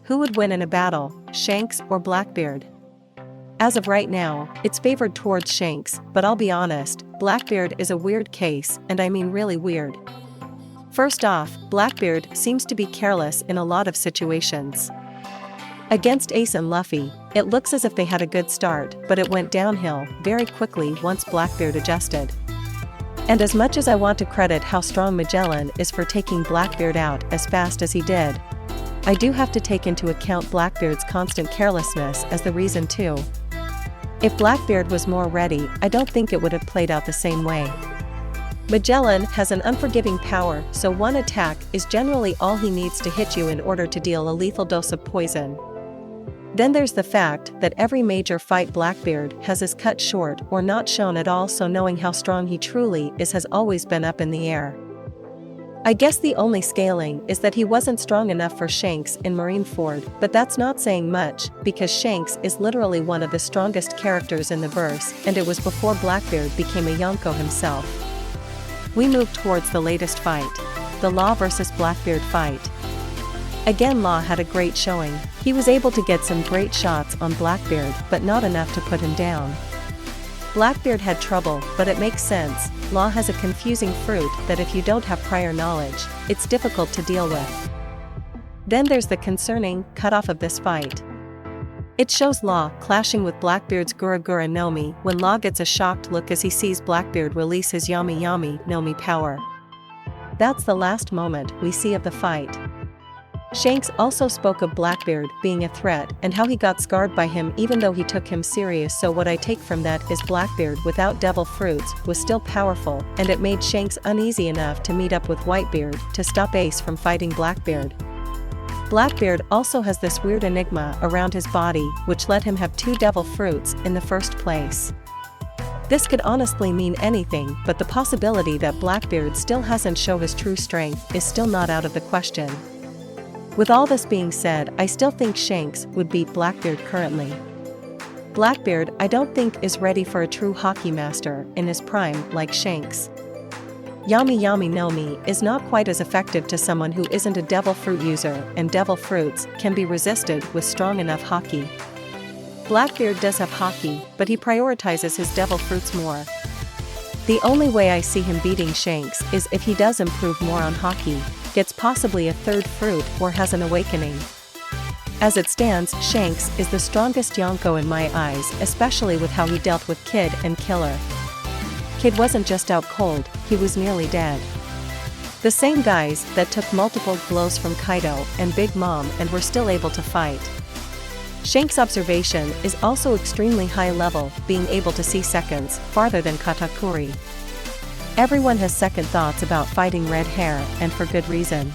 Who would win in a battle, Shanks or Blackbeard? As of right now, it's favored towards Shanks, but I'll be honest, Blackbeard is a weird case, and I mean really weird. First off, Blackbeard seems to be careless in a lot of situations. Against Ace and Luffy, it looks as if they had a good start, but it went downhill very quickly once Blackbeard adjusted. And as much as I want to credit how strong Magellan is for taking Blackbeard out as fast as he did, I do have to take into account Blackbeard's constant carelessness as the reason too. If Blackbeard was more ready, I don't think it would have played out the same way. Magellan has an unforgiving power, so one attack is generally all he needs to hit you in order to deal a lethal dose of poison. Then there's the fact that every major fight Blackbeard has is cut short or not shown at all, so knowing how strong he truly is has always been up in the air. I guess the only scaling is that he wasn't strong enough for Shanks in Marineford, but that's not saying much, because Shanks is literally one of the strongest characters in the verse, and it was before Blackbeard became a Yonko himself. We move towards the latest fight, the Law vs Blackbeard fight. Again, Law had a great showing. He was able to get some great shots on Blackbeard, but not enough to put him down. Blackbeard had trouble, but it makes sense. Law has a confusing fruit that if you don't have prior knowledge, it's difficult to deal with. Then there's the concerning cutoff of this fight. It shows Law clashing with Blackbeard's Gura Gura no Mi when Law gets a shocked look as he sees Blackbeard release his Yami Yami no Mi power. That's the last moment we see of the fight. Shanks also spoke of Blackbeard being a threat and how he got scarred by him even though he took him serious, so what I take from that is Blackbeard without devil fruits was still powerful, and it made Shanks uneasy enough to meet up with Whitebeard to stop Ace from fighting Blackbeard. Blackbeard also has this weird enigma around his body which let him have 2 devil fruits in the first place. This could honestly mean anything, but the possibility that Blackbeard still hasn't shown his true strength is still not out of the question. With all this being said, I still think Shanks would beat Blackbeard currently. Blackbeard, I don't think, is ready for a true hockey master in his prime like Shanks. Yami Yami no Mi is not quite as effective to someone who isn't a devil fruit user, and devil fruits can be resisted with strong enough hockey. Blackbeard does have hockey, but he prioritizes his devil fruits more. The only way I see him beating Shanks is if he does improve more on hockey, gets possibly a 3rd fruit, or has an awakening. As it stands, Shanks is the strongest Yonko in my eyes, especially with how he dealt with Kid and Killer. Kid wasn't just out cold, he was nearly dead. The same guys that took multiple blows from Kaido and Big Mom and were still able to fight. Shanks' observation is also extremely high level, being able to see seconds farther than Katakuri. Everyone has second thoughts about fighting Red Hair, and for good reason.